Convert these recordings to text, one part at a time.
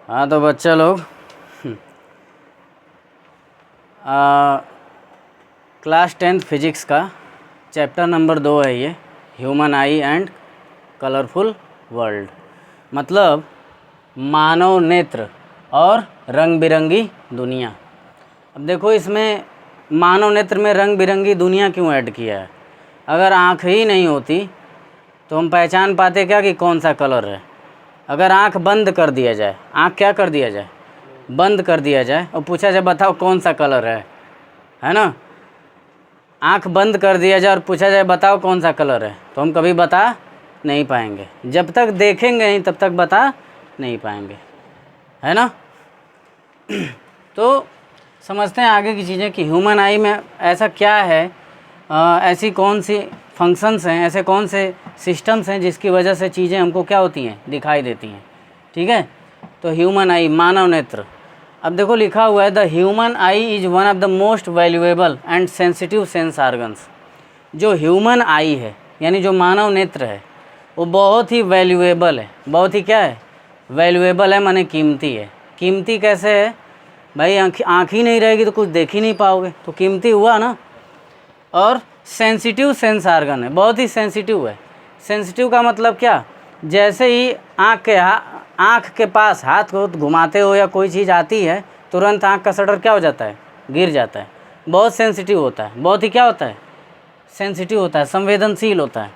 हाँ तो बच्चा लोग क्लास 10th फिजिक्स का चैप्टर नंबर 2 है ये, human I and colourful world. मतलब मानव नेत्र और रंग बिरंगी दुनिया। अब देखो इसमें मानव नेत्र में रंग बिरंगी दुनिया क्यों ऐड किया है। अगर आँख ही नहीं होती तो हम पहचान पाते क्या कि कौन सा कलर है। अगर आँख बंद कर दिया जाए, आँख क्या कर दिया जाए, बंद कर दिया जाए और पूछा जाए बताओ कौन सा कलर है ना। आँख बंद कर दिया जाए और पूछा जाए बताओ कौन सा कलर है, तो हम कभी बता नहीं पाएंगे। जब तक देखेंगे नहीं तब तक बता नहीं पाएंगे, है ना। तो समझते हैं आगे की चीज़ें कि ह्यूमन आई में ऐसा क्या है, ऐसी कौन सी फंक्शंस हैं, ऐसे कौन से सिस्टम्स हैं जिसकी वजह से चीज़ें हमको क्या होती हैं, दिखाई देती हैं। ठीक है, तो ह्यूमन आई, मानव नेत्र। अब देखो लिखा हुआ है the human I is one of the most valuable and sensitive sense organs. जो ह्यूमन आई है यानी जो मानव नेत्र है वो बहुत ही वैल्यूएबल है। बहुत ही क्या है, वैल्यूएबल है, माने कीमती है। कीमती कैसे है भाई, आँख ही नहीं रहेगी तो कुछ देख ही नहीं पाओगे, तो कीमती हुआ ना। और सेंसिटिव सेंस ऑर्गन है, बहुत ही सेंसिटिव है। सेंसिटिव का मतलब क्या, जैसे ही आँख के पास हाथ को घुमाते हो या कोई चीज़ आती है तुरंत आँख का शटर क्या हो जाता है, गिर जाता है। बहुत सेंसिटिव होता है, बहुत ही क्या होता है, सेंसिटिव होता है, संवेदनशील होता है।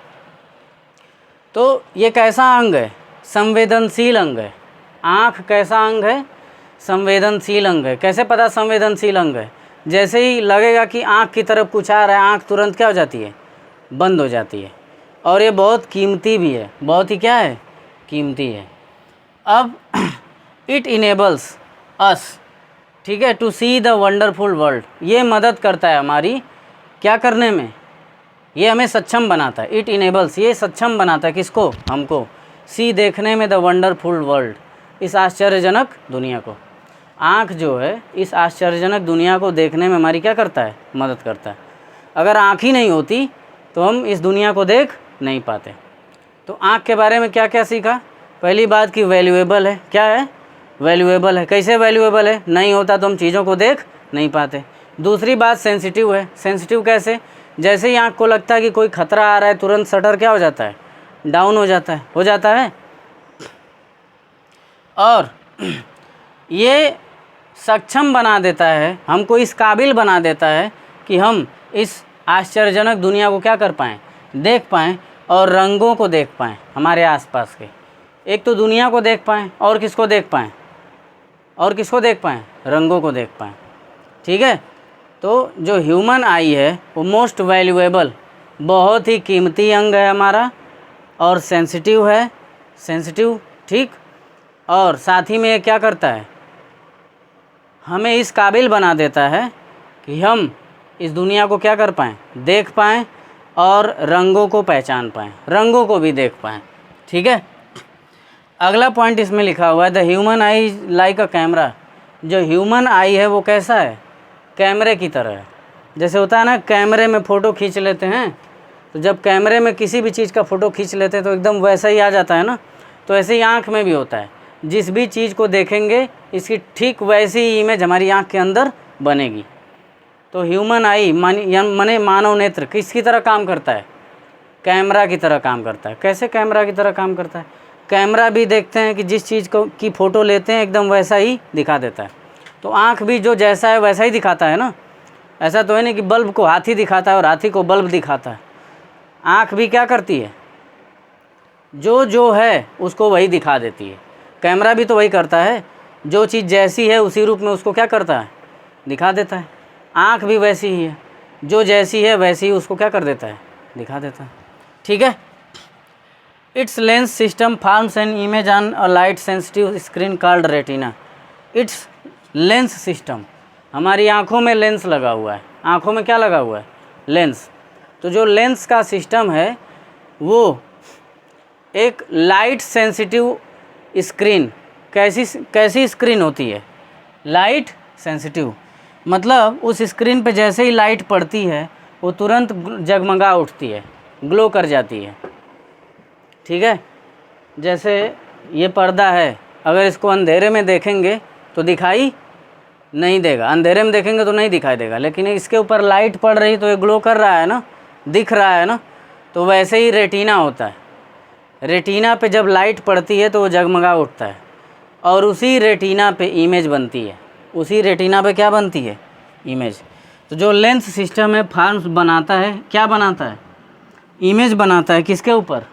तो ये कैसा अंग है, संवेदनशील अंग है। आँख कैसा अंग है, संवेदनशील अंग है। कैसे पता संवेदनशील अंग है, जैसे ही लगेगा कि आँख की तरफ कुछ आ रहा है आँख तुरंत क्या हो जाती है, बंद हो जाती है। और ये बहुत कीमती भी है, बहुत ही क्या है, कीमती है। अब इट इनेबल्स अस, ठीक है, to see the wonderful world. ये मदद करता है हमारी क्या करने में, ये हमें सक्षम बनाता है। इट इनेबल्स, ये सक्षम बनाता है किसको, हमको, सी देखने में द वंडरफुल वर्ल्ड, इस आश्चर्यजनक दुनिया को। आँख जो है इस आश्चर्यजनक दुनिया को देखने में हमारी क्या करता है, मदद करता है। अगर आँख ही नहीं होती तो हम इस दुनिया को देख नहीं पाते। तो आँख के बारे में क्या क्या सीखा। पहली बात कि वैल्यूएबल है, क्या है, वैल्यूएबल है। कैसे वैल्यूएबल है, नहीं होता तो हम चीज़ों को देख नहीं पाते। दूसरी बात सेंसिटिव है। सेंसिटिव कैसे, जैसे ही आँख को लगता है कि कोई खतरा आ रहा है तुरंत शटर क्या हो जाता है, डाउन हो जाता है। और ये सक्षम बना देता है, हमको इस काबिल बना देता है कि हम इस आश्चर्यजनक दुनिया को क्या कर पाएँ, देख पाएँ और रंगों को देख पाएँ हमारे आसपास के। एक तो दुनिया को देख पाएँ और किसको देख पाएँ, और किसको देख पाएँ, रंगों को देख पाएँ। ठीक है, तो जो ह्यूमन आई है वो मोस्ट वैल्यूएबल, बहुत ही कीमती अंग है हमारा, और सेंसिटिव है, सेंसिटिव, ठीक। और साथ ही में ये क्या करता है, हमें इस काबिल बना देता है कि हम इस दुनिया को क्या कर पाएँ, देख पाएँ और रंगों को पहचान पाएँ, रंगों को भी देख पाएँ। ठीक है, अगला पॉइंट इसमें लिखा हुआ है the human I like a camera. जो ह्यूमन आई है वो कैसा है, कैमरे की तरह है। जैसे होता है ना, कैमरे में फ़ोटो खींच लेते हैं, तो जब कैमरे में किसी भी चीज़ का फ़ोटो खींच लेते हैं तो एकदम वैसा ही आ जाता है ना। तो ऐसे ही आँख में भी होता है, जिस भी चीज़ को देखेंगे इसकी ठीक वैसी ही इमेज हमारी आँख के अंदर बनेगी। तो ह्यूमन आई माने मानव नेत्र किसकी तरह काम करता है, कैमरा की तरह काम करता है। कैसे कैमरा की तरह काम करता है, कैमरा भी देखते हैं कि जिस चीज़ को की फ़ोटो लेते हैं एकदम वैसा ही दिखा देता है। तो आँख भी जो जैसा है वैसा ही दिखाता है ना। ऐसा तो है नहीं कि बल्ब को हाथी दिखाता है और हाथी को बल्ब दिखाता है। आँख भी क्या करती है, जो है उसको वही दिखा देती है। कैमरा भी तो वही करता है, जो चीज़ जैसी है उसी रूप में उसको क्या करता है, दिखा देता है। आँख भी वैसी ही है, जो जैसी है वैसी ही उसको क्या कर देता है, दिखा देता है। ठीक है, it's lens system forms an image on a light sensitive screen called retina. It's lens system, हमारी आँखों में लेंस लगा हुआ है। आँखों में क्या लगा हुआ है, लेंस। तो जो लेंस का सिस्टम है वो एक लाइट सेंसिटिव स्क्रीन, कैसी स्क्रीन होती है, लाइट सेंसिटिव। मतलब उस स्क्रीन पे जैसे ही लाइट पड़ती है वो तुरंत जगमगा उठती है, ग्लो कर जाती है। ठीक है, जैसे ये पर्दा है, अगर इसको अंधेरे में देखेंगे तो दिखाई नहीं देगा, अंधेरे में देखेंगे तो नहीं दिखाई देगा, लेकिन इसके ऊपर लाइट पड़ रही तो ये ग्लो कर रहा है ना, दिख रहा है ना। तो वैसे ही रेटिना होता है, रेटिना पे जब लाइट पड़ती है तो वो जगमगा उठता है और उसी रेटिना पे इमेज बनती है, उसी रेटिना पे क्या बनती है, इमेज। तो जो लेंस सिस्टम है फॉर्म्स बनाता है, क्या बनाता है, इमेज बनाता है, किसके ऊपर,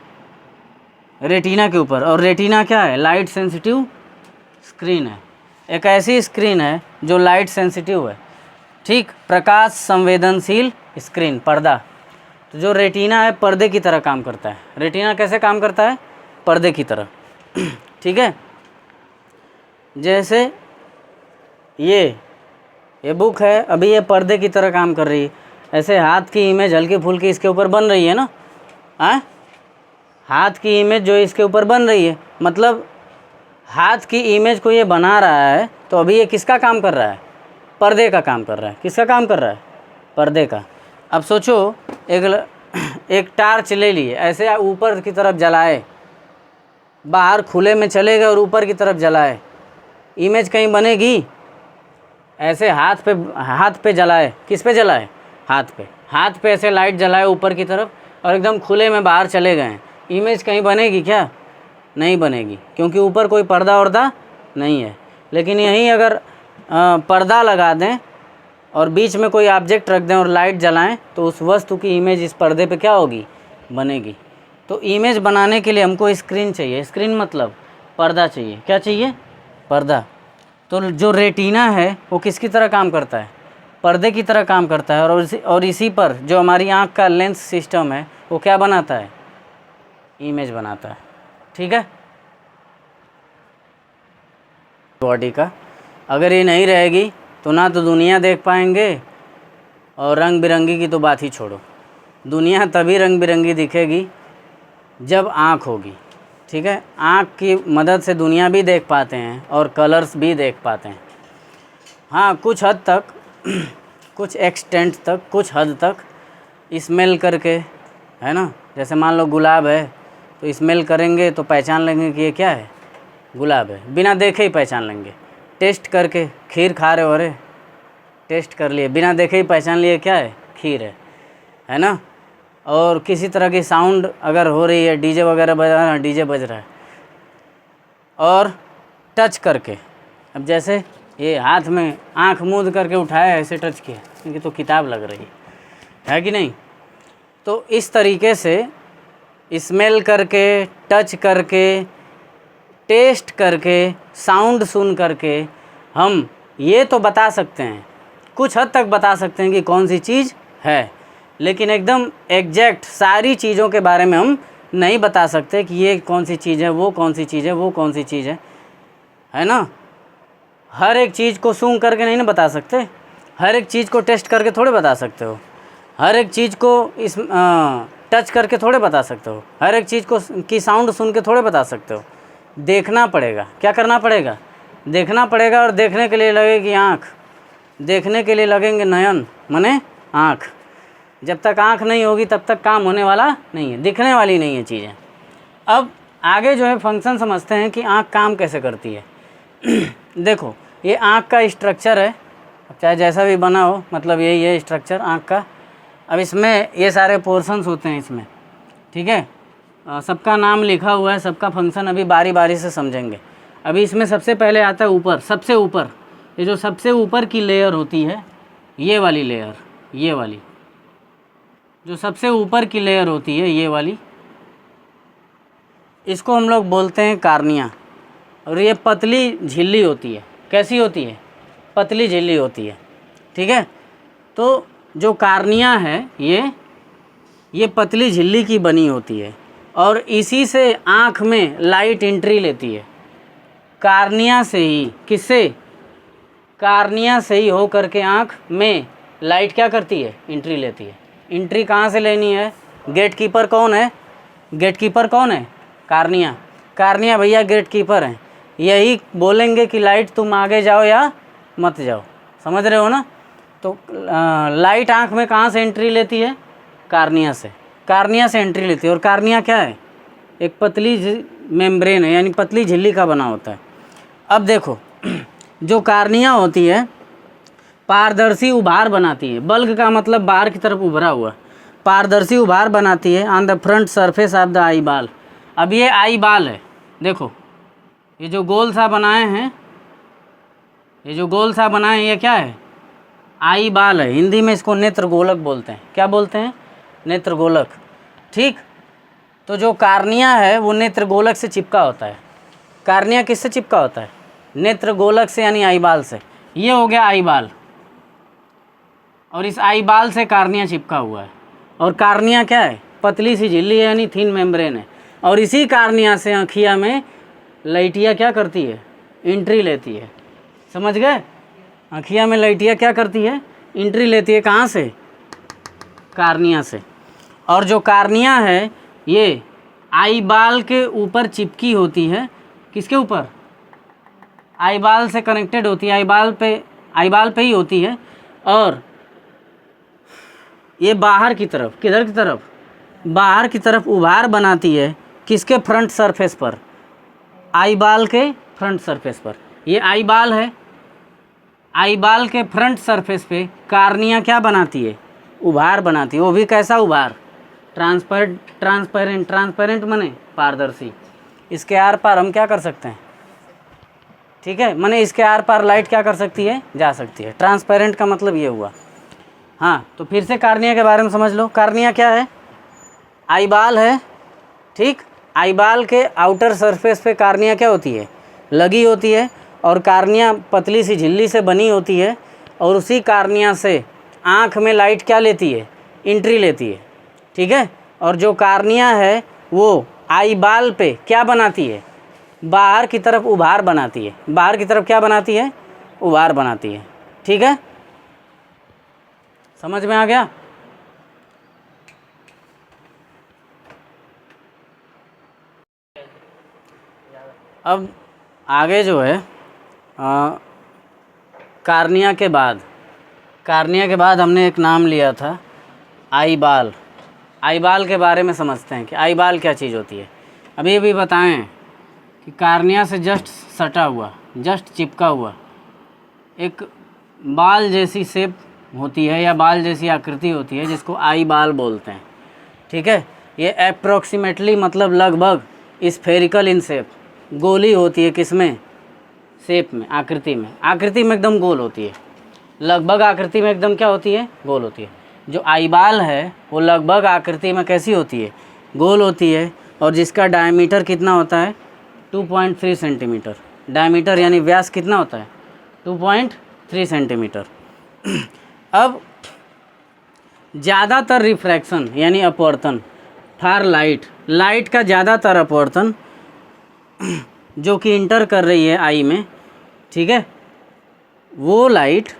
रेटिना के ऊपर। और रेटिना क्या है, लाइट सेंसिटिव स्क्रीन है, एक ऐसी स्क्रीन है जो लाइट सेंसिटिव है, ठीक, प्रकाश संवेदनशील स्क्रीन, पर्दा। तो जो रेटिना है पर्दे की तरह काम करता है। रेटिना कैसे काम करता है, पर्दे की तरह, ठीक है। जैसे ये बुक है, अभी ये पर्दे की तरह काम कर रही है, ऐसे हाथ की इमेज हल्की फुल्की इसके ऊपर बन रही है ना, हाथ की इमेज जो इसके ऊपर बन रही है, मतलब हाथ की इमेज को ये बना रहा है, तो अभी ये किसका काम कर रहा है, पर्दे का काम कर रहा है। किसका काम कर रहा है, पर्दे का। अब सोचो एक टार्च ले लिए, ऐसे ऊपर की तरफ जलाए, बाहर खुले में चले गए और ऊपर की तरफ जलाए, इमेज कहीं बनेगी। ऐसे हाथ पे जलाए, किस पे जलाए, हाथ पे ऐसे लाइट जलाए ऊपर की तरफ और एकदम खुले में बाहर चले गए, इमेज कहीं बनेगी क्या, नहीं बनेगी, क्योंकि ऊपर कोई पर्दा वर्दा नहीं है। लेकिन यहीं अगर पर्दा लगा दें और बीच में कोई ऑब्जेक्ट रख दें और लाइट जलाएं तो उस वस्तु की इमेज इस पर्दे पे क्या होगी, बनेगी। तो इमेज बनाने के लिए हमको स्क्रीन चाहिए, स्क्रीन मतलब पर्दा चाहिए, क्या चाहिए, पर्दा। तो जो रेटिना है वो किसकी तरह काम करता है, पर्दे की तरह काम करता है। और इसी पर जो हमारी आँख का लेंस सिस्टम है वो क्या बनाता है, इमेज बनाता है, ठीक है। बॉडी का अगर ये नहीं रहेगी तो ना तो दुनिया देख पाएंगे और रंग बिरंगी की तो बात ही छोड़ो। दुनिया तभी रंग बिरंगी दिखेगी जब आँख होगी, ठीक है। आँख की मदद से दुनिया भी देख पाते हैं और कलर्स भी देख पाते हैं, हाँ कुछ हद तक, कुछ एक्सटेंट तक, कुछ हद तक स्मेल करके, है ना। जैसे मान लो गुलाब है तो स्मेल करेंगे तो पहचान लेंगे कि ये क्या है, गुलाब है, बिना देखे ही पहचान लेंगे। टेस्ट करके, खीर खा रहे हो, अरे टेस्ट कर लिए, बिना देखे ही पहचान लिए क्या है, खीर है ना। और किसी तरह की साउंड अगर हो रही है, डीजे वगैरह बज रहा है, डीजे बज रहा है, और टच करके, अब जैसे ये हाथ में आँख मूंद करके उठाया, ऐसे टच किया, क्योंकि तो किताब लग रही है कि नहीं। तो इस तरीके से स्मेल करके, टच करके, टेस्ट करके, साउंड सुन करके हम ये तो बता सकते हैं, कुछ हद तक बता सकते हैं कि कौन सी चीज़ है, लेकिन एकदम एग्जैक्ट सारी चीज़ों के बारे में हम नहीं बता सकते कि ये कौन सी चीज़ है, वो कौन सी चीज़ है, वो कौन सी चीज़ है ना। हर एक चीज़ को सूंघ करके नहीं ना बता सकते, हर एक चीज़ को टेस्ट करके थोड़े बता सकते हो, हर एक चीज़ को टच करके थोड़े बता सकते हो, हर एक चीज़ को की साउंड सुन के थोड़े बता सकते हो। देखना पड़ेगा, क्या करना पड़ेगा, देखना पड़ेगा। और देखने के लिए लगेगी आँख, देखने के लिए लगेंगे नयन, माने आँख। जब तक आँख नहीं होगी तब तक काम होने वाला नहीं है, दिखने वाली नहीं है चीज़ें। अब आगे जो है फंक्शन समझते हैं कि आँख काम कैसे करती है। देखो ये आँख का स्ट्रक्चर है, चाहे जैसा भी बना हो, मतलब यही है स्ट्रक्चर आँख का। अब इसमें ये सारे पोर्शंस होते हैं इसमें, ठीक है। सबका नाम लिखा हुआ है, सबका फंक्शन अभी बारी बारी से समझेंगे। अभी इसमें सबसे पहले आता है ऊपर, सबसे ऊपर, ये जो सबसे ऊपर की लेयर होती है, ये वाली लेयर, ये वाली जो सबसे ऊपर की लेयर होती है, ये वाली, इसको हम लोग बोलते हैं कार्निया। और ये पतली झिल्ली होती है, कैसी होती है, पतली झिल्ली होती है, ठीक है। तो जो कार्निया है ये पतली झिल्ली की बनी होती है और इसी से आँख में लाइट एंट्री लेती है, कार्निया से ही। किससे, कार्निया से ही हो करके आँख में लाइट क्या करती है, एंट्री लेती है। एंट्री कहाँ से लेनी है, गेट कीपर कौन है, गेट कीपर कौन है, कार्निया। कार्निया भैया गेट कीपर हैं, यही बोलेंगे कि लाइट तुम आगे जाओ या मत जाओ, समझ रहे हो ना। तो लाइट आँख में कहाँ से एंट्री लेती है, कार्निया से, कार्निया से एंट्री लेती है। और कार्निया क्या है, एक पतली मेम्ब्रेन है, यानी पतली झिल्ली का बना होता है। अब देखो जो कार्निया होती है पारदर्शी उभार बनाती है। बल्क का मतलब बाहर की तरफ उभरा हुआ, पारदर्शी उभार बनाती है on the front surface of the eyeball. अब ये आई बाल है, देखो ये जो गोल सा बनाए हैं, ये जो गोल सा बनाए हैं ये क्या है? आई बाल है। हिंदी में इसको नेत्र गोलक बोलते हैं। क्या बोलते हैं? नेत्र गोलक। ठीक, तो जो कार्निया है वो नेत्र गोलक से चिपका होता है। कार्निया किससे चिपका होता है? नेत्र गोलक से, यानी आई बाल से। ये हो गया आई बाल, और इस आई बाल से कार्निया चिपका हुआ है। और कार्निया क्या है? पतली सी झिल्ली है, यानी थिन मेम्ब्रेन है। और इसी कार्निया से आँखिया में लाइटिया क्या करती है? एंट्री लेती है। समझ गए? आँखिया में लाइटिया क्या करती है? एंट्री लेती है। कहाँ से? कार्निया से। और जो कार्निया है ये आई बाल के ऊपर चिपकी होती है। किसके ऊपर? आई बाल से कनेक्टेड होती है, आई बाल पे ही होती है। और ये बाहर की तरफ, किधर की तरफ? बाहर की तरफ उभार बनाती है। किसके फ्रंट सरफेस पर? आई बाल के फ्रंट सरफेस पर। ये आई बाल है, आई बाल के फ्रंट सरफेस पे कार्निया क्या बनाती है? उभार बनाती है। वो भी कैसा उभार? ट्रांसपेरेंट माने पारदर्शी। इसके आर पार हम क्या कर सकते हैं? ठीक है, माने इसके आर पार लाइट क्या कर सकती है? जा सकती है। ट्रांसपेरेंट का मतलब ये हुआ। हाँ, तो फिर से कार्निया के बारे में समझ लो। कार्निया क्या है? आई बाल है। ठीक, आई बाल के आउटर सरफेस पे कार्निया क्या होती है? लगी होती है। और कार्निया पतली सी झिल्ली से बनी होती है। और उसी कार्निया से आँख में लाइट क्या लेती है? एंट्री लेती है। ठीक है, और जो कार्निया है वो आई बाल पे क्या बनाती है? बाहर की तरफ उभार बनाती है। बाहर की तरफ क्या बनाती है? उभार बनाती है। ठीक है, समझ में आ गया? अब आगे जो है कार्निया के बाद हमने एक नाम लिया था आई बाल। आई बाल के बारे में समझते हैं कि आई बाल क्या चीज़ होती है। अभी भी बताएं कि कार्निया से जस्ट सटा हुआ, जस्ट चिपका हुआ एक बाल जैसी शेप होती है या बाल जैसी आकृति होती है, जिसको आई बाल बोलते हैं। ठीक है, ये अप्रॉक्सीमेटली मतलब लगभग स्फेरिकल इन शेप, गोली होती है। किसमें? शेप में, आकृति में। आकृति में एकदम गोल होती है। लगभग आकृति में एकदम क्या होती है? गोल होती है। जो आई बाल है वो लगभग आकृति में कैसी होती है? गोल होती है। और जिसका डायमीटर कितना होता है? 2.3 सेंटीमीटर। डायमीटर यानी व्यास कितना होता है? 2.3 सेंटीमीटर। अब ज़्यादातर रिफ्रैक्शन यानी अपवर्तन फॉर लाइट का ज़्यादातर अपवर्तन जो कि इंटर कर रही है आई में, ठीक है, वो लाइट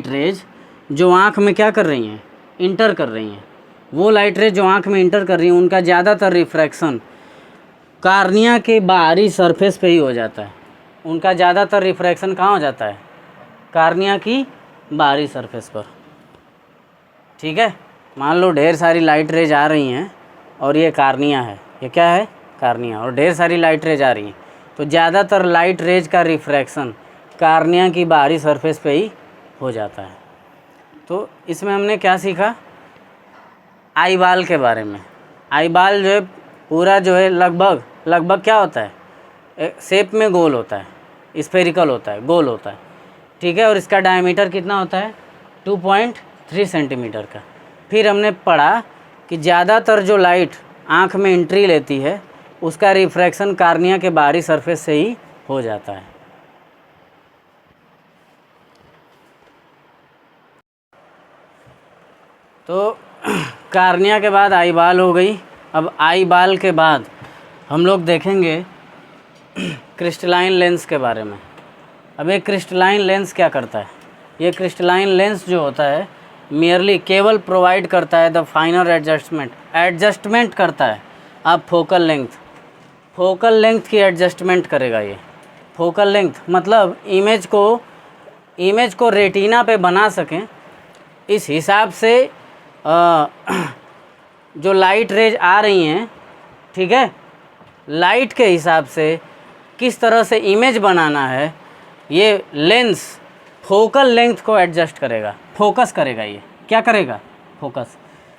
रेज जो आँख में क्या कर रही हैं? इंटर कर रही हैं। वो लाइट रेज जो आँख में इंटर कर रही हैं उनका ज़्यादातर रिफ्रैक्शन कार्निया के बाहरी सरफेस पे ही हो जाता है। उनका ज़्यादातर रिफ्रैक्शन कहाँ हो जाता है? कार्निया की बाहरी सरफेस पर। ठीक है, मान लो ढेर सारी लाइट रेज आ रही हैं और ये कार्निया है। ये क्या है? कार्निया। और ढेर सारी लाइट रेज आ रही हैं, तो ज़्यादातर लाइट रेज का रिफ्रैक्शन कार्निया की बाहरी सरफेस पे ही हो जाता है। तो इसमें हमने क्या सीखा? आई बाल के बारे में। आई बाल जो है पूरा जो है लगभग क्या होता है? शेप में गोल होता है, स्फेरिकल होता है, गोल होता है। ठीक है, और इसका डायमीटर कितना होता है? 2.3 सेंटीमीटर का। फिर हमने पढ़ा कि ज़्यादातर जो लाइट आँख में एंट्री लेती है उसका रिफ्रैक्शन कार्निया के बाहरी सरफेस से ही हो जाता है। तो कार्निया के बाद आई बाल हो गई। अब आई बाल के बाद हम लोग देखेंगे क्रिस्टलाइन लेंस के बारे में। अब ये क्रिस्टलाइन लेंस क्या करता है? ये क्रिस्टलाइन लेंस जो होता है मेयरली केवल प्रोवाइड करता है द फाइनल एडजस्टमेंट करता है। अब फोकल लेंथ की एडजस्टमेंट करेगा। ये फोकल लेंथ मतलब इमेज को रेटिना पे बना सकें इस हिसाब से जो लाइट रेज आ रही हैं, ठीक है, लाइट के हिसाब से किस तरह से इमेज बनाना है, ये लेंस फोकल लेंथ को एडजस्ट करेगा, फोकस करेगा। ये क्या करेगा? फोकस।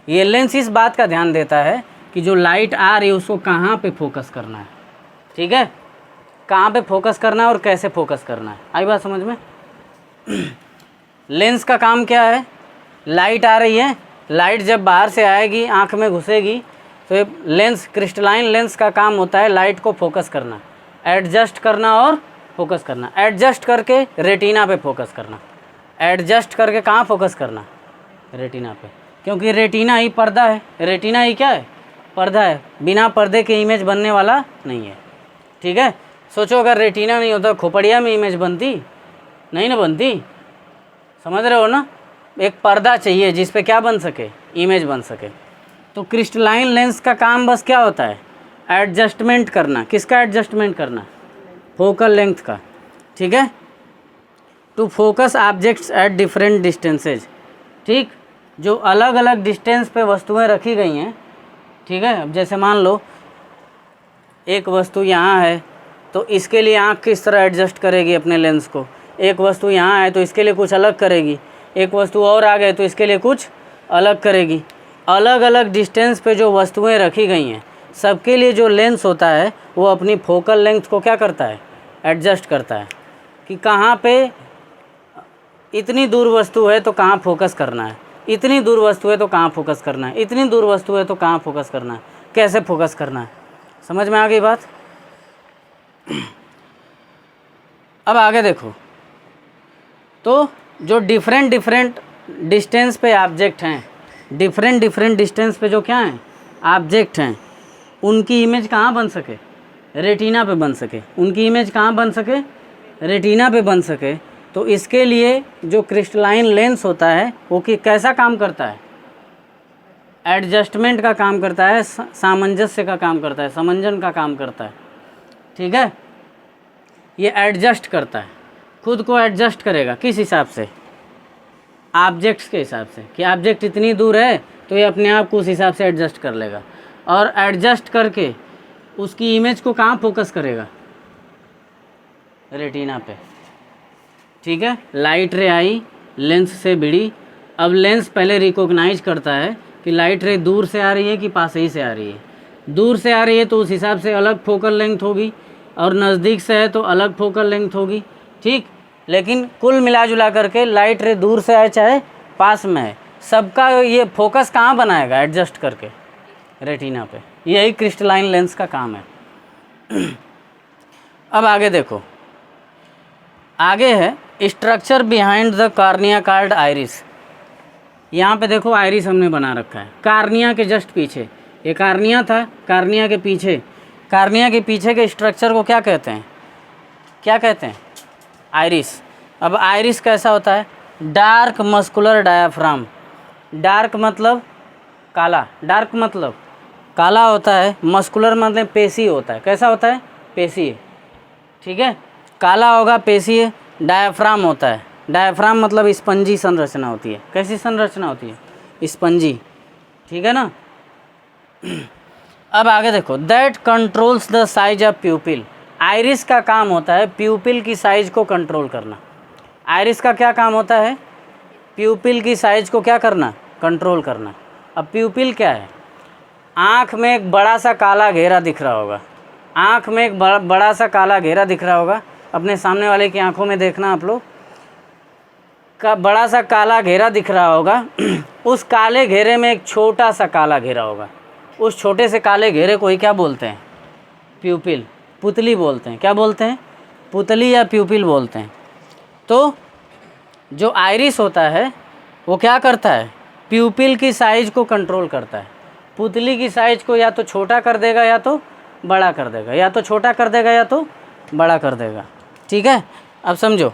ये लेंस इस बात का ध्यान देता है कि जो लाइट आ रही है उसको कहाँ पे फोकस करना है, ठीक है, कहाँ पे फोकस करना है और कैसे फोकस करना है। आई बात समझ में? लेंस का काम क्या है? लाइट आ रही है, लाइट जब बाहर से आएगी आँख में घुसेगी तो ये लेंस, क्रिस्टलाइन लेंस का काम होता है लाइट को फोकस करना, एडजस्ट करना और फोकस करना। एडजस्ट करके रेटिना पे फोकस करना, एडजस्ट करके कहाँ फोकस करना? रेटिना पे, क्योंकि रेटिना ही पर्दा है। रेटिना ही क्या है? पर्दा है। बिना पर्दे के इमेज बनने वाला नहीं है, ठीक है। सोचो अगर रेटिना नहीं होता खोपड़िया में इमेज बनती? नहीं ना बनती, समझ रहे हो ना? एक पर्दा चाहिए जिस पे क्या बन सके? इमेज बन सके। तो क्रिस्टलाइन लेंस का काम बस क्या होता है? एडजस्टमेंट करना। किसका एडजस्टमेंट करना? फोकल लेंथ का, ठीक है। To focus objects at different distances, ठीक। जो अलग अलग डिस्टेंस पे वस्तुएं रखी गई हैं, ठीक है। अब जैसे मान लो एक वस्तु यहाँ है तो इसके लिए आँख किस तरह एडजस्ट करेगी अपने लेंस को। एक वस्तु यहाँ है तो इसके लिए कुछ अलग करेगी, एक वस्तु और आ गए तो इसके लिए कुछ अलग करेगी। अलग अलग डिस्टेंस पे जो वस्तुएं रखी गई हैं सबके लिए जो लेंस होता है वो अपनी फोकल लेंथ को क्या करता है? एडजस्ट करता है कि कहाँ पे इतनी दूर वस्तु है तो कहाँ फोकस करना है, इतनी दूर वस्तु है तो कहाँ फोकस करना है, इतनी दूर वस्तु है तो कहाँ फोकस करना है, कैसे फोकस करना है। समझ में आ गई बात? अब आगे देखो, तो जो डिफरेंट डिस्टेंस पे ऑब्जेक्ट हैं, डिफरेंट डिस्टेंस पे जो क्या हैं? ऑब्जेक्ट हैं, उनकी इमेज कहाँ बन सके? रेटिना पे बन सके। उनकी इमेज कहाँ बन सके? रेटिना पे बन सके। तो इसके लिए जो क्रिस्टलाइन लेंस होता है वो कि कैसा काम करता है? एडजस्टमेंट का काम करता है, सामंजस्य का काम करता है, समंजन का काम करता है, ठीक है। ये एडजस्ट करता है, खुद को एडजस्ट करेगा। किस हिसाब से? ऑब्जेक्ट्स के हिसाब से, कि ऑब्जेक्ट इतनी दूर है तो ये अपने आप को उस हिसाब से एडजस्ट कर लेगा और एडजस्ट करके उसकी इमेज को कहाँ फोकस करेगा? रेटिना पे, ठीक है। लाइट रे आई, लेंस से भिड़ी। अब लेंस पहले रिकॉग्नाइज करता है कि लाइट रे दूर से आ रही है कि पास ही से आ रही है। दूर से आ रही है तो उस हिसाब से अलग फोकल लेंथ होगी और नज़दीक से है तो अलग फोकल लेंथ होगी, ठीक। लेकिन कुल मिला जुला करके लाइट रे दूर से आए चाहे पास में है, सबका ये फोकस कहाँ बनाएगा? एडजस्ट करके रेटिना पे। यही क्रिस्टलाइन लेंस का काम है। अब आगे देखो, आगे है structure behind the cornea called iris. यहाँ पे देखो आइरिस हमने बना रखा है कार्निया के जस्ट पीछे। ये कार्निया था, कार्निया के पीछे के स्ट्रक्चर को क्या कहते हैं? क्या कहते हैं? आइरिस। अब आइरिस कैसा होता है? Dark muscular diaphragm. डार्क मतलब काला, डार्क मतलब काला होता है, मस्कुलर मतलब पेशी होता है। कैसा होता है? पेशी, ठीक है। काला होगा, पेशी है। डायाफ्राम होता है, डायाफ्राम मतलब स्पंजी संरचना होती है। कैसी संरचना होती है? स्पंजी, ठीक है ना। अब आगे देखो, that controls the size of प्यूपिल। Iris का काम होता है प्यूपिल की साइज को कंट्रोल करना। आइरिस का क्या काम होता है? प्यूपिल की साइज को क्या करना? कंट्रोल करना। अब प्यूपिल क्या है? आँख में एक बड़ा सा काला घेरा दिख रहा होगा, आँख में एक बड़ा सा काला घेरा दिख रहा होगा। अपने सामने वाले की आंखों में देखना आप लोग, का बड़ा सा काला घेरा दिख रहा होगा। उस काले घेरे में एक छोटा सा काला घेरा होगा। उस छोटे से काले घेरे को ही क्या बोलते हैं? प्यूपिल, पुतली बोलते हैं। क्या बोलते हैं? पुतली या प्यूपिल बोलते हैं। तो जो आइरिस होता है वो क्या करता है? प्यूपिल की साइज को कंट्रोल करता है। पुतली की साइज को या तो छोटा कर देगा या तो बड़ा कर देगा, या तो छोटा कर देगा या तो बड़ा कर देगा, ठीक है। अब समझो,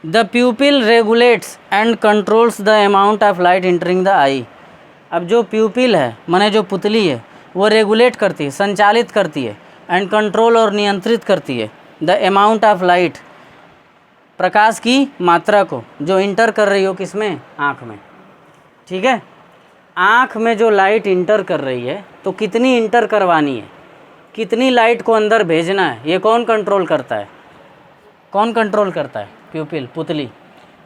the pupil regulates and controls the amount of light entering the eye. अब जो प्यूपिल है माने जो पुतली है वो रेगुलेट करती है, संचालित करती है, एंड कंट्रोल और नियंत्रित करती है द अमाउंट ऑफ लाइट, प्रकाश की मात्रा को जो इंटर कर रही हो किसमें? आँख में, ठीक है। आँख में जो लाइट इंटर कर रही है तो कितनी इंटर करवानी है? कितनी लाइट को अंदर भेजना है ये कौन कंट्रोल करता है? कौन कंट्रोल करता है? प्यूपिल, पुतली।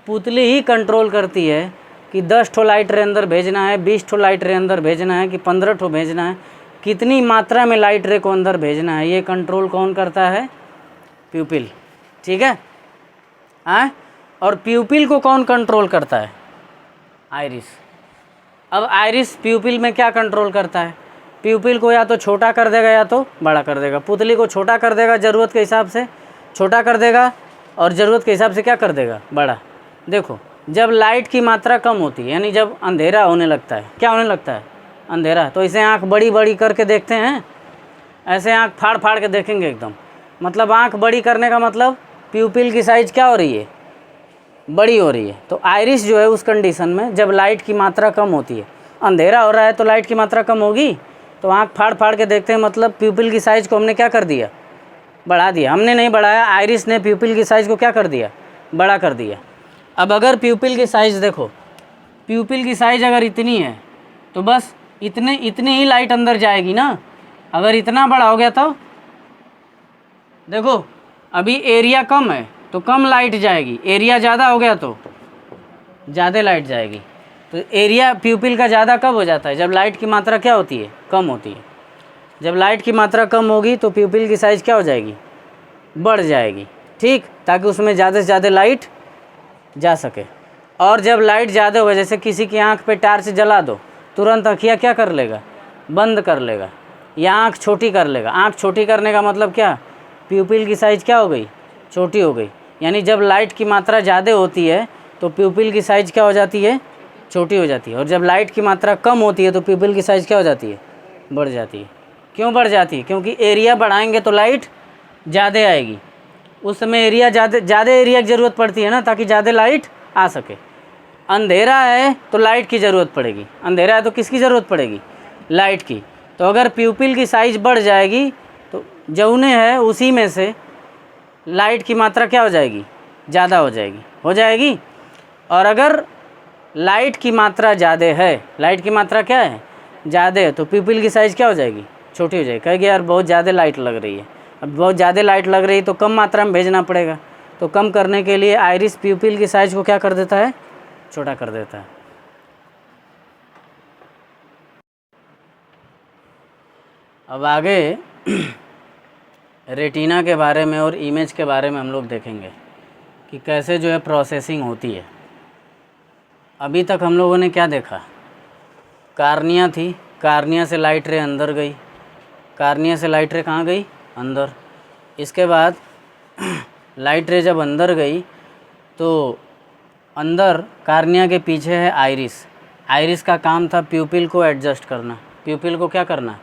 पुतली ही कंट्रोल करती है कि 10 ठो लाइट रे अंदर भेजना है, 20 ठो लाइट रे अंदर भेजना है कि 15 ठो भेजना है, कितनी मात्रा में लाइट रे को अंदर भेजना है, ये कंट्रोल कौन करता है? प्यूपिल। ठीक है। और प्यूपिल को कौन कंट्रोल करता है? आइरिस। अब आइरिस प्यूपिल में क्या कंट्रोल करता है? प्यूपिल को या तो छोटा कर देगा या तो बड़ा कर देगा। पुतली को छोटा कर देगा, ज़रूरत के हिसाब से छोटा कर देगा, और ज़रूरत के हिसाब से क्या कर देगा? बड़ा। देखो, जब लाइट की मात्रा कम होती है, यानी जब अंधेरा होने लगता है, क्या होने लगता है? अंधेरा। तो इसे आँख बड़ी बड़ी करके देखते हैं, ऐसे आँख फाड़ फाड़ के देखेंगे एकदम। मतलब आँख बड़ी करने का मतलब प्यूपिल की साइज़ क्या हो रही है? बड़ी हो रही है। तो आइरिस जो है उस कंडीशन में, जब लाइट की मात्रा कम होती है, अंधेरा हो रहा है तो लाइट की मात्रा कम होगी, तो आँख फाड़ फाड़ के देखते हैं, मतलब प्यूपिल की साइज़ को हमने क्या कर दिया? बढ़ा दिया। हमने नहीं बढ़ाया, आइरिस ने प्यूपिल की साइज़ को क्या कर दिया? बड़ा कर दिया। अब अगर प्यूपिल की साइज़ देखो, प्यूपिल की साइज़ अगर इतनी है तो बस इतनी ही लाइट अंदर जाएगी ना। अगर इतना बड़ा हो गया तो देखो, अभी एरिया कम है तो कम लाइट जाएगी, एरिया ज़्यादा हो गया तो ज़्यादा लाइट जाएगी। तो एरिया प्यूपिल का ज़्यादा कब हो जाता है? जब लाइट की मात्रा क्या होती है? कम होती है। जब लाइट की मात्रा कम होगी तो प्यूपिल की साइज़ क्या हो जाएगी? बढ़ जाएगी। ठीक, ताकि उसमें ज़्यादा से ज़्यादा लाइट जा सके। और जब लाइट ज़्यादा हो, जैसे किसी की आँख पे टार्च जला दो, तुरंत आँखियाँ क्या कर लेगा? बंद कर लेगा, या आँख छोटी कर लेगा। आँख छोटी करने का मतलब क्या? प्यूपिल की साइज़ क्या हो गई? छोटी हो गई। यानी जब लाइट की मात्रा ज़्यादा होती है तो प्यूपिल की साइज़ क्या हो जाती है? छोटी हो जाती है। और जब लाइट की मात्रा कम होती है तो प्यूपिल की साइज़ क्या हो जाती है? बढ़ जाती है। क्यों बढ़ जाती है? क्योंकि एरिया बढ़ाएंगे तो लाइट ज़्यादा आएगी। उस समय एरिया ज़्यादा एरिया की ज़रूरत पड़ती है ना, ताकि ज़्यादा लाइट आ सके। अंधेरा है तो लाइट की ज़रूरत पड़ेगी। अंधेरा है तो किसकी ज़रूरत पड़ेगी? लाइट की। तो अगर प्यूपिल की साइज़ बढ़ जाएगी तो जौने है उसी में से लाइट की मात्रा क्या हो जाएगी? ज़्यादा हो जाएगी। और अगर लाइट की मात्रा ज़्यादा है, लाइट की मात्रा क्या है? ज़्यादा है, तो प्यूपिल की साइज़ क्या हो जाएगी? छोटी हो जाएगी। कहेगी यार बहुत ज़्यादा लाइट लग रही है। अब बहुत ज़्यादा लाइट लग रही है तो कम मात्रा में भेजना पड़ेगा। तो कम करने के लिए आइरिस प्यूपिल की साइज़ को क्या कर देता है? छोटा कर देता है। अब आगे रेटिना के बारे में और इमेज के बारे में हम लोग देखेंगे कि कैसे जो है प्रोसेसिंग होती है। अभी तक हम लोगों ने क्या देखा? कार्निया थी, कार्निया से लाइट रे अंदर गई, कार्निया से लाइट रे कहाँ गई? अंदर। इसके बाद लाइट रे जब अंदर गई तो अंदर कार्निया के पीछे है आइरिस। आइरिस का काम था प्यूपिल को एडजस्ट करना। प्यूपिल को क्या करना?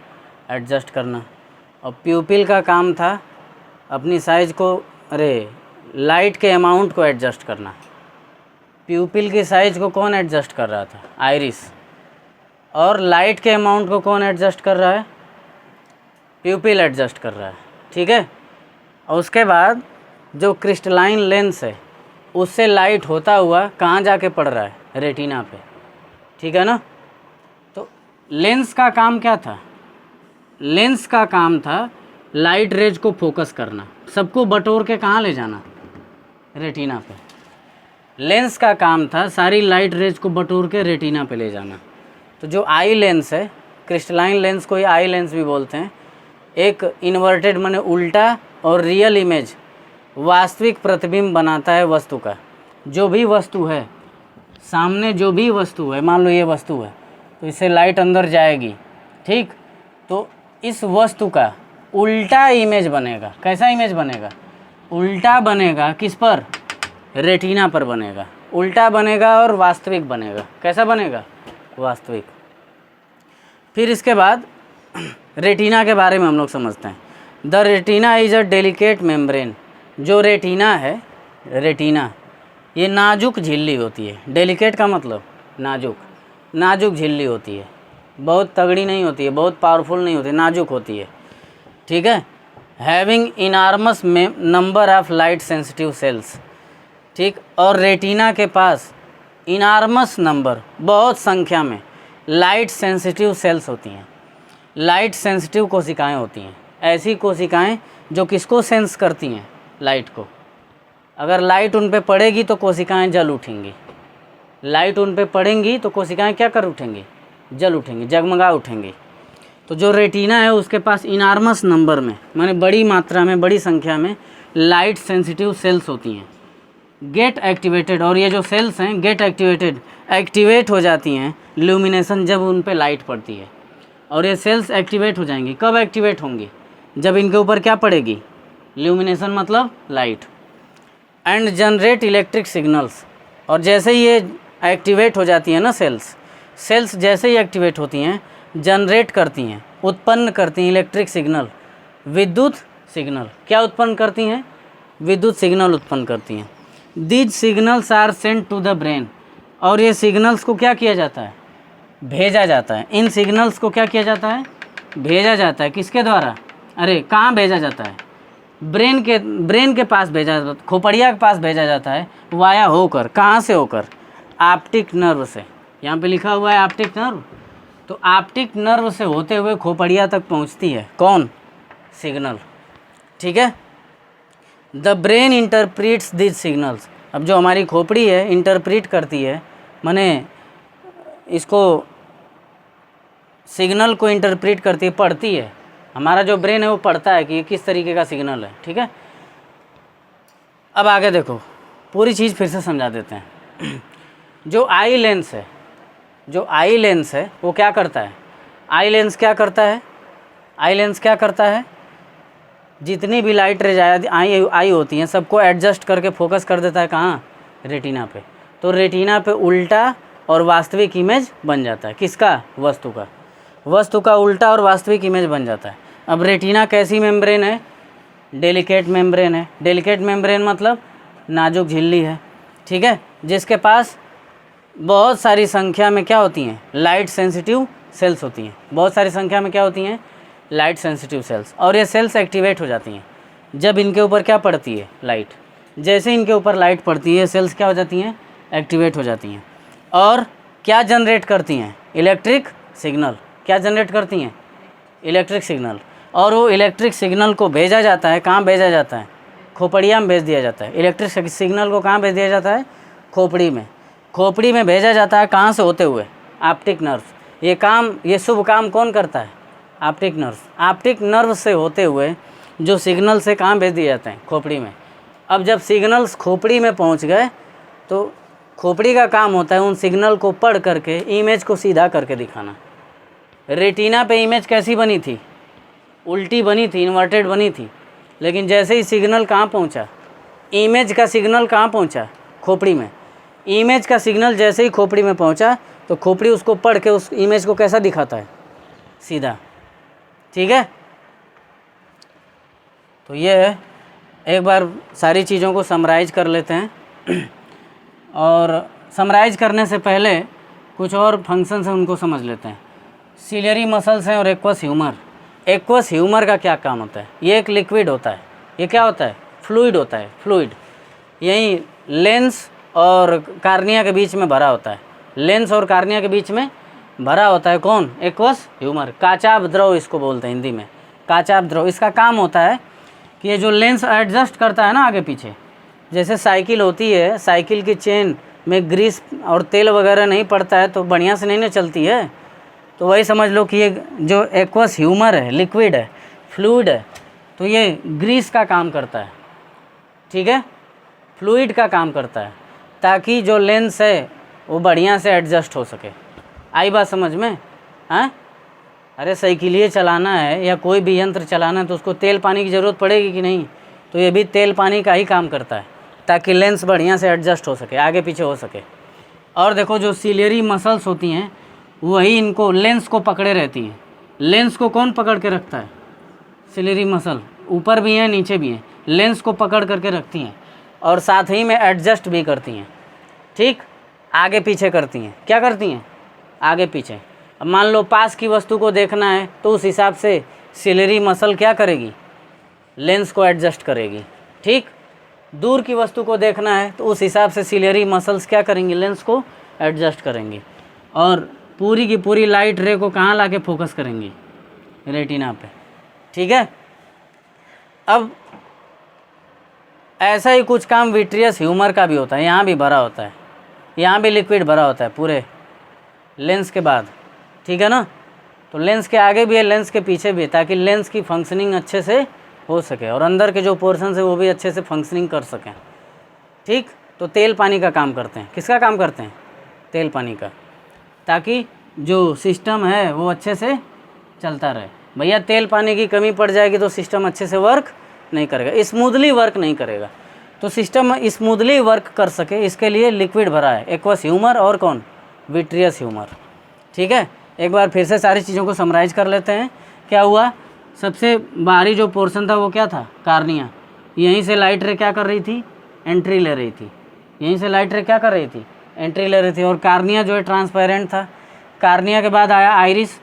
एडजस्ट करना। और प्यूपिल का काम था अपनी साइज़ को, लाइट के अमाउंट को एडजस्ट करना। प्यूपिल की साइज़ को कौन एडजस्ट कर रहा था? आइरिस। और लाइट के अमाउंट को कौन एडजस्ट कर रहा है? प्यूपिल एडजस्ट कर रहा है। ठीक है। और उसके बाद जो क्रिस्टलाइन लेंस है उससे लाइट होता हुआ कहाँ जाके पड़ रहा है? रेटिना पे। ठीक है ना। तो लेंस का काम क्या था? लेंस का काम था लाइट रेज को फोकस करना, सबको बटोर के कहाँ ले जाना? रेटिना पे। लेंस का काम था सारी लाइट रेज को बटोर के रेटिना पे ले जाना। तो जो आई लेंस है, क्रिस्टलाइन लेंस को ही आई लेंस भी बोलते हैं, एक इन्वर्टेड माने उल्टा और रियल इमेज, वास्तविक प्रतिबिंब बनाता है वस्तु का। जो भी वस्तु है सामने, जो भी वस्तु है, मान लो ये वस्तु है तो इससे लाइट अंदर जाएगी। ठीक, तो इस वस्तु का उल्टा इमेज बनेगा। कैसा इमेज बनेगा? उल्टा बनेगा। किस पर? रेटिना पर बनेगा। उल्टा बनेगा और वास्तविक बनेगा। कैसा बनेगा? वास्तविक। फिर इसके बाद रेटिना के बारे में हम लोग समझते हैं। The retina is a delicate membrane. जो रेटिना है, रेटिना ये नाजुक झिल्ली होती है। डेलिकेट का मतलब नाजुक, नाजुक झिल्ली होती है। बहुत तगड़ी नहीं होती है, बहुत पावरफुल नहीं होती, नाजुक होती है। ठीक है। Having enormous number of light sensitive cells. ठीक, और रेटिना के पास इनार्मस नंबर, बहुत संख्या में लाइट सेंसिटिव सेल्स होती हैं। लाइट सेंसिटिव कोशिकाएं होती हैं। ऐसी कोशिकाएं जो किसको सेंस करती हैं, लाइट को। अगर लाइट उन पे पड़ेगी तो कोशिकाएं जल उठेंगी, लाइट उन पे पड़ेंगी तो कोशिकाएं क्या कर उठेंगी, जल उठेंगी, जगमगा उठेंगी। तो जो रेटिना है उसके पास इनार्मस नंबर में, माने बड़ी मात्रा में, बड़ी संख्या में लाइट सेंसिटिव सेल्स होती हैं, गेट एक्टिवेटेड। और ये जो सेल्स हैं गेट एक्टिवेटेड, एक्टिवेट हो जाती हैं ल्यूमिनेशन जब उन पे लाइट पड़ती है। और ये सेल्स एक्टिवेट हो जाएंगी, कब एक्टिवेट होंगी, जब इनके ऊपर क्या पड़ेगी, ल्यूमिनेशन मतलब light. And generate electric signals. और जैसे ही ये एक्टिवेट हो जाती हैं ना सेल्स जैसे ही एक्टिवेट होती हैं जनरेट करती हैं, उत्पन्न करती हैं इलेक्ट्रिक सिग्नल, विद्युत सिग्नल। क्या उत्पन्न करती हैं, विद्युत सिग्नल उत्पन्न करती हैं। These signals are sent to the brain. और ये सिग्नल्स को क्या किया जाता है, भेजा जाता है। इन सिग्नल्स को क्या किया जाता है, भेजा जाता है। किसके द्वारा, अरे कहाँ भेजा जाता है, ब्रेन के पास भेजा जाता है, खोपड़िया के पास भेजा जाता है, वाया होकर, कहाँ से होकर, ऑप्टिक नर्व से। यहाँ पे लिखा हुआ है ऑप्टिक नर्व, तो ऑप्टिक नर्व से होते हुए खोपड़िया तक पहुँचती है कौन, सिग्नल। ठीक है। The brain interprets this signals. अब जो हमारी खोपड़ी है इंटरप्रीट करती है, माने इसको सिग्नल को इंटरप्रीट करती है, पढ़ती है। हमारा जो ब्रेन है वो पढ़ता है कि ये किस तरीके का सिग्नल है। ठीक है। अब आगे देखो, पूरी चीज़ फिर से समझा देते हैं। जो आई लेंस है वो क्या करता है, आई लेंस क्या करता है, जितनी भी लाइट रेज आई होती हैं सबको एडजस्ट करके फोकस कर देता है कहाँ, रेटिना पे। तो रेटिना पे उल्टा और वास्तविक इमेज बन जाता है, किसका, वस्तु का उल्टा और वास्तविक इमेज बन जाता है। अब रेटिना कैसी मेम्ब्रेन है, डेलिकेट मेम्ब्रेन है। डेलिकेट मेम्ब्रेन मतलब नाजुक झिल्ली है। ठीक है, जिसके पास बहुत सारी संख्या में क्या होती हैं, लाइट सेंसिटिव सेल्स होती हैं। बहुत सारी संख्या में क्या होती हैं, लाइट सेंसिटिव सेल्स। और ये सेल्स एक्टिवेट हो जाती हैं जब इनके ऊपर क्या पड़ती है, लाइट। जैसे इनके ऊपर लाइट पड़ती है सेल्स क्या हो जाती हैं, एक्टिवेट हो जाती हैं। और क्या जनरेट करती हैं, इलेक्ट्रिक सिग्नल। क्या जनरेट करती हैं, इलेक्ट्रिक सिग्नल। और वो इलेक्ट्रिक सिग्नल को भेजा जाता है, कहाँ भेजा जाता है, खोपड़िया में भेज दिया जाता है। इलेक्ट्रिक सिग्नल को कहाँ भेज दिया जाता है, खोपड़ी में भेजा जाता है। कहाँ से होते हुए, ऑप्टिक नर्व। ये शुभ काम कौन करता है, ऑप्टिक नर्व। ऑप्टिक नर्व से होते हुए जो सिग्नल से कहाँ भेज दिए जाते हैं, खोपड़ी में। अब जब सिग्नल्स खोपड़ी में पहुँच गए तो खोपड़ी का काम होता है उन सिग्नल को पढ़ करके इमेज को सीधा करके दिखाना। रेटिना पे इमेज कैसी बनी थी, उल्टी बनी थी, इन्वर्टेड बनी थी। लेकिन जैसे ही सिग्नल कहाँ पहुँचा, इमेज का सिग्नल कहाँ पहुँचा, खोपड़ी में। इमेज का सिग्नल जैसे ही खोपड़ी में पहुँचा तो खोपड़ी उसको पढ़ के उस इमेज को कैसा दिखाता है, सीधा। ठीक है। तो ये है, एक बार सारी चीज़ों को समराइज कर लेते हैं। और समराइज करने से पहले कुछ और फंक्शंस हैं उनको समझ लेते हैं। सिलियरी मसल्स हैं और एक्वस ह्यूमर। एक्वस ह्यूमर का क्या काम होता है, ये एक लिक्विड होता है। ये क्या होता है, फ्लूइड होता है। फ्लूइड यहीं लेंस और कार्निया के बीच में भरा होता है। लेंस और कार्निया के बीच में भरा होता है कौन, एक्वस ह्यूमर। काचाभ द्रव इसको बोलते हैं हिंदी में, काचाभ द्रव। इसका काम होता है कि ये जो लेंस एडजस्ट करता है ना आगे पीछे, जैसे साइकिल होती है, साइकिल की चेन में ग्रीस और तेल वगैरह नहीं पड़ता है तो बढ़िया से नहीं ना चलती है। तो वही समझ लो कि ये जो एक्वस ह्यूमर है, लिक्विड है, फ्लूइड है, तो ये ग्रीस का काम करता है। ठीक है, फ्लूइड का काम करता है ताकि जो लेंस है वो बढ़िया से एडजस्ट हो सके। आई बात समझ में, हाँ। अरे साइकिलिए चलाना है या कोई भी यंत्र चलाना है तो उसको तेल पानी की ज़रूरत पड़ेगी कि नहीं, तो ये भी तेल पानी का ही काम करता है ताकि लेंस बढ़िया से एडजस्ट हो सके, आगे पीछे हो सके। और देखो जो सिलियरी मसल्स होती हैं वही इनको लेंस को पकड़े रहती हैं। लेंस को कौन पकड़ के रखता है, सिलियरी मसल। ऊपर भी हैं नीचे भी हैं, लेंस को पकड़ करके रखती हैं और साथ ही में एडजस्ट भी करती हैं। ठीक, आगे पीछे करती हैं। क्या करती हैं, आगे पीछे। अब मान लो पास की वस्तु को देखना है तो उस हिसाब से सिलियरी मसल क्या करेगी, लेंस को एडजस्ट करेगी। ठीक, दूर की वस्तु को देखना है तो उस हिसाब से सिलियरी मसल्स क्या करेंगी, लेंस को एडजस्ट करेंगी। और पूरी की पूरी लाइट रे को कहाँ लाके फोकस करेंगी, रेटिना पे। ठीक है, अब ऐसा ही कुछ काम विट्रियस ह्यूमर का भी होता है, यहाँ भी भरा होता है, यहाँ भी लिक्विड भरा होता है पूरे लेंस के बाद, ठीक है ना। तो लेंस के आगे भी है, लेंस के पीछे भी है, ताकि लेंस की फंक्शनिंग अच्छे से हो सके और अंदर के जो पोर्शन है वो भी अच्छे से फंक्शनिंग कर सकें, ठीक। तो तेल पानी का काम करते हैं, किसका काम करते हैं? तेल पानी का, ताकि जो सिस्टम है वो अच्छे से चलता रहे। भैया तेल पानी की कमी पड़ जाएगी तो सिस्टम अच्छे से वर्क नहीं करेगा, स्मूथली वर्क नहीं करेगा। तो सिस्टम स्मूथली वर्क कर सके इसके लिए लिक्विड भरा है, एक्वस ह्यूमर और कौन? विट्रियस ह्यूमर, ठीक है। एक बार फिर से सारी चीज़ों को समराइज कर लेते हैं। क्या हुआ? सबसे बाहरी जो पोर्शन था वो क्या था? कार्निया। यहीं से लाइट रे क्या कर रही थी? एंट्री ले रही थी। यहीं से लाइट रे क्या कर रही थी? एंट्री ले रही थी। और कार्निया जो है ट्रांसपेरेंट था। कार्निया के बाद आया आइरिस।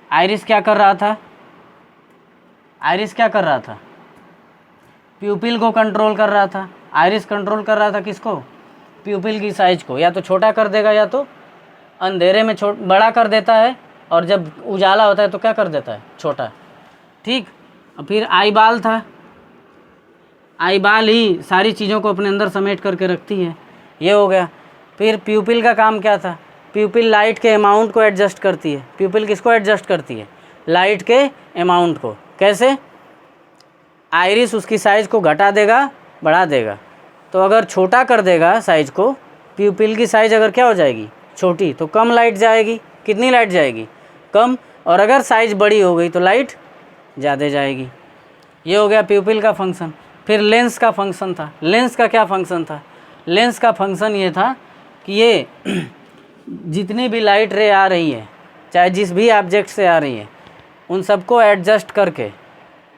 आइरिस क्या कर रहा था? आइरिस क्या कर रहा था? प्यूपिल को कंट्रोल कर रहा था। आइरिस कंट्रोल कर रहा था किसको? प्यूपिल की साइज को, या तो छोटा कर देगा या तो अंधेरे में बड़ा कर देता है, और जब उजाला होता है तो क्या कर देता है? छोटा, ठीक। और फिर आईबाल था। आईबाल ही सारी चीज़ों को अपने अंदर समेट करके रखती है, ये हो गया। फिर प्यूपिल का काम क्या था? प्यूपिल लाइट के अमाउंट को एडजस्ट करती है। प्यूपिल किसको एडजस्ट करती है? लाइट के अमाउंट को। कैसे? आइरिस उसकी साइज़ को घटा देगा, बढ़ा देगा। तो अगर छोटा कर देगा साइज़ को, प्यूपिल की साइज़ अगर क्या हो जाएगी? छोटी, तो कम लाइट जाएगी। कितनी लाइट जाएगी? कम। और अगर साइज़ बड़ी हो गई तो लाइट ज़्यादा जाएगी। ये हो गया प्यूपिल का फंक्शन। फिर लेंस का फंक्शन था। लेंस का क्या फंक्शन था? लेंस का फंक्शन ये था कि ये जितनी भी लाइट रे आ रही है, चाहे जिस भी ऑब्जेक्ट से आ रही है, उन सबको एडजस्ट करके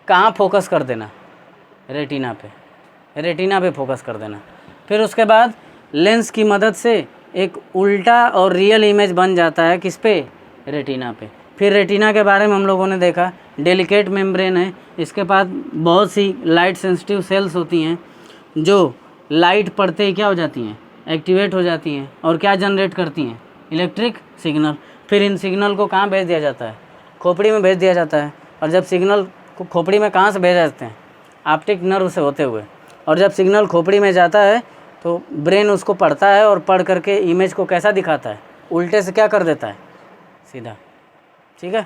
कहाँ फोकस कर देना? रेटिना पे। रेटिना पे फोकस कर देना। फिर उसके बाद लेंस की मदद से एक उल्टा और रियल इमेज बन जाता है, किस पे? रेटिना पे। फिर रेटिना के बारे में हम लोगों ने देखा, डेलिकेट मेम्ब्रेन है, इसके पास बहुत सी लाइट सेंसिटिव सेल्स होती हैं जो लाइट पड़ते ही क्या हो जाती हैं? एक्टिवेट हो जाती हैं, और क्या जनरेट करती हैं? Electric signal. फिर इन सिग्नल को कहाँ भेज दिया जाता है? खोपड़ी में भेज दिया जाता है। और जब सिग्नल को खोपड़ी में कहाँ से भेज जाते हैं? ऑप्टिक नर्व से होते हुए। और जब सिग्नल खोपड़ी में जाता है तो ब्रेन उसको पढ़ता है, और पढ़ करके इमेज को कैसा दिखाता है? उल्टे से क्या कर देता है? सीधा, ठीक है।